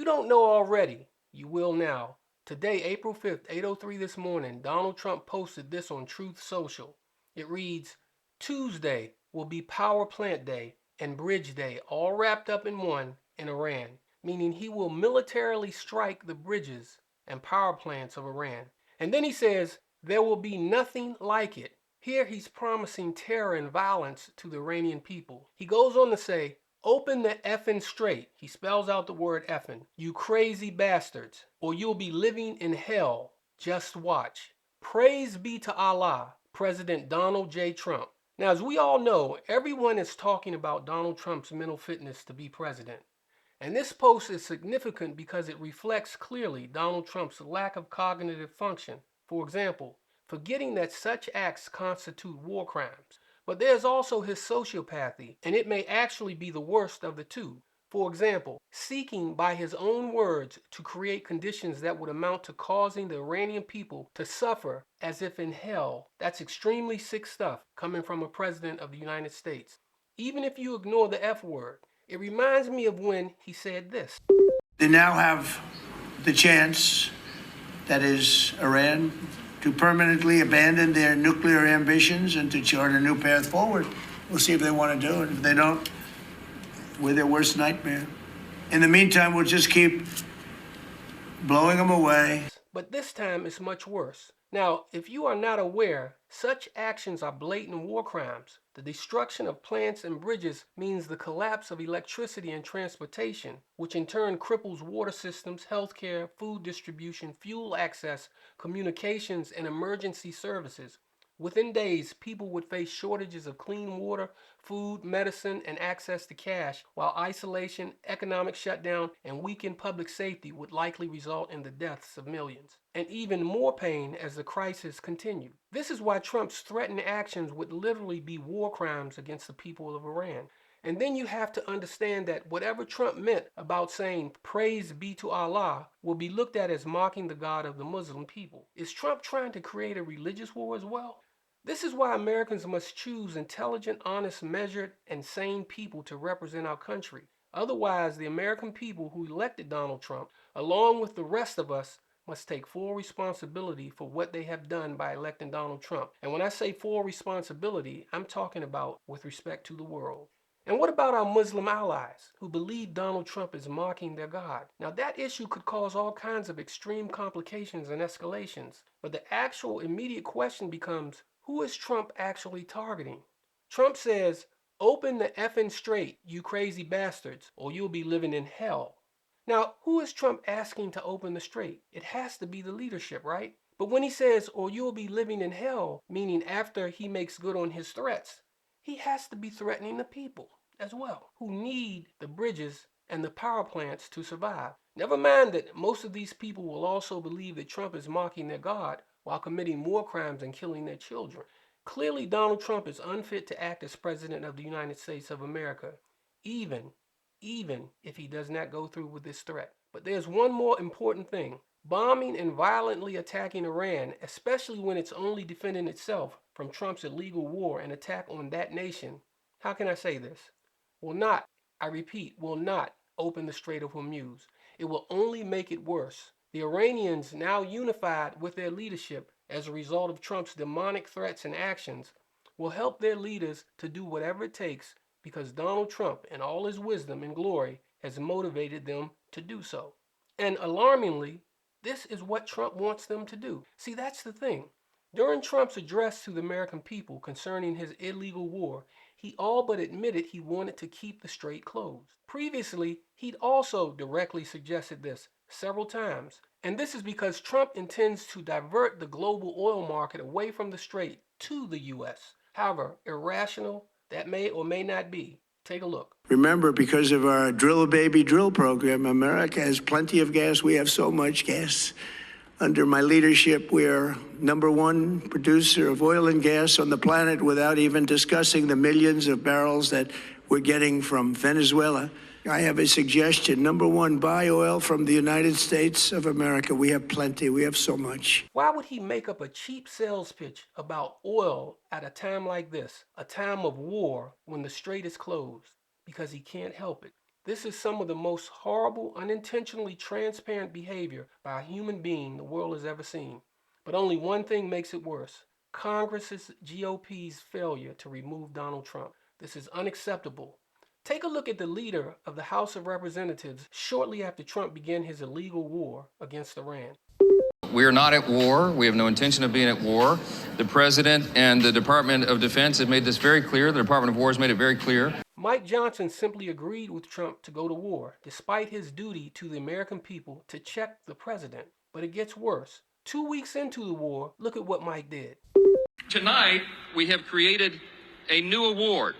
you don't know already, you will now. Today, April 5th, 8:03 this morning, Donald Trump posted this on Truth Social. It reads, Tuesday will be Power Plant Day and Bridge Day all wrapped up in one in Iran, meaning he will militarily strike the bridges and power plants of Iran. And then he says, there will be nothing like it. Here he's promising terror and violence to the Iranian people. He goes on to say, open the effing strait. He spells out the word effing. You crazy bastards, or you'll be living in hell. Just watch. Praise be to Allah, President Donald J. Trump. Now, as we all know, everyone is talking about Donald Trump's mental fitness to be president. And this post is significant because it reflects clearly Donald Trump's lack of cognitive function. For example, forgetting that such acts constitute war crimes. But there's also his sociopathy, and it may actually be the worst of the two. For example, seeking by his own words to create conditions that would amount to causing the Iranian people to suffer as if in hell. That's extremely sick stuff coming from a president of the United States. Even if you ignore the F word, it reminds me of when he said this. They now have the chance, that is, Iran, to permanently abandon their nuclear ambitions and to chart a new path forward. We'll see if they want to do it. If they don't, we're their worst nightmare. In the meantime, we'll just keep blowing them away. But this time it's much worse. Now, if you are not aware, such actions are blatant war crimes. The destruction of plants and bridges means the collapse of electricity and transportation, which in turn cripples water systems, healthcare, food distribution, fuel access, communications, and emergency services. Within days, people would face shortages of clean water, food, medicine, and access to cash, while isolation, economic shutdown, and weakened public safety would likely result in the deaths of millions. And even more pain as the crisis continued. This is why Trump's threatened actions would literally be war crimes against the people of Iran. And then you have to understand that whatever Trump meant about saying praise be to Allah will be looked at as mocking the God of the Muslim people. Is Trump trying to create a religious war as well? This is why Americans must choose intelligent, honest, measured, and sane people to represent our country. Otherwise, the American people who elected Donald Trump, along with the rest of us, must take full responsibility for what they have done by electing Donald Trump. And when I say full responsibility, I'm talking about with respect to the world. And what about our Muslim allies who believe Donald Trump is mocking their God? Now, that issue could cause all kinds of extreme complications and escalations. But the actual immediate question becomes, who is Trump actually targeting? Trump says, open the effing strait, you crazy bastards, or you'll be living in hell. Now, who is Trump asking to open the strait? It has to be the leadership, right? But when he says, or you'll be living in hell, meaning after he makes good on his threats, he has to be threatening the people as well, who need the bridges and the power plants to survive. Never mind that most of these people will also believe that Trump is mocking their God while committing war crimes and killing their children. Clearly, Donald Trump is unfit to act as President of the United States of America, even if he does not go through with this threat. But there's one more important thing. Bombing and violently attacking Iran, especially when it's only defending itself from Trump's illegal war and attack on that nation, how can I say this? Will not, I repeat, will not open the Strait of Hormuz. It will only make it worse. The Iranians, now unified with their leadership as a result of Trump's demonic threats and actions, will help their leaders to do whatever it takes because Donald Trump, in all his wisdom and glory, has motivated them to do so. And alarmingly, this is what Trump wants them to do. See, that's the thing. During Trump's address to the American people concerning his illegal war, he all but admitted he wanted to keep the strait closed. Previously, he'd also directly suggested this several times. And this is because Trump intends to divert the global oil market away from the strait to the U.S. However irrational that may or may not be, take a look. Remember, because of our drill baby drill program, America has plenty of gas. We have so much gas. Under my leadership, we're #1 producer of oil and gas on the planet without even discussing the millions of barrels that we're getting from Venezuela. I have a suggestion. #1, buy oil from the United States of America. We have plenty. We have so much. Why would he make up a cheap sales pitch about oil at a time like this, a time of war when the strait is closed? Because he can't help it. This is some of the most horrible, unintentionally transparent behavior by a human being the world has ever seen. But only one thing makes it worse: Congress's GOP's failure to remove Donald Trump. This is unacceptable. Take a look at the leader of the House of Representatives shortly after Trump began his illegal war against Iran. We are not at war. We have no intention of being at war. The President and the Department of Defense have made this very clear. The Department of War has made it very clear. Mike Johnson simply agreed with Trump to go to war, despite his duty to the American people to check the president. But it gets worse. 2 weeks into the war, look at what Mike did. Tonight, we have created a new award.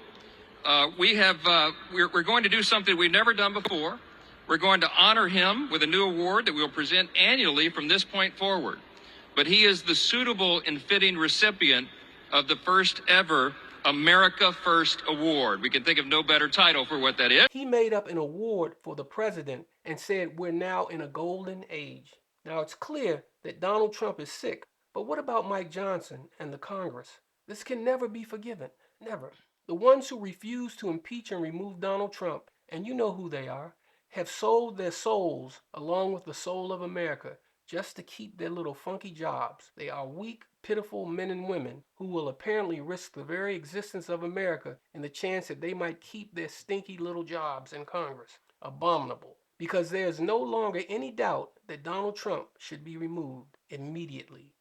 We're going to do something we've never done before. We're going to honor him with a new award that we'll present annually from this point forward. But he is the suitable and fitting recipient of the first ever America First Award. We can think of no better title for what that is. He made up an award for the president and said we're now in a golden age. Now it's clear that Donald Trump is sick, but what about Mike Johnson and the Congress? This can never be forgiven. Never. The ones who refuse to impeach and remove Donald Trump, and you know who they are, have sold their souls along with the soul of America just to keep their little funky jobs. They are weak, pitiful men and women who will apparently risk the very existence of America in the chance that they might keep their stinky little jobs in Congress. Abominable. Because there is no longer any doubt that Donald Trump should be removed immediately.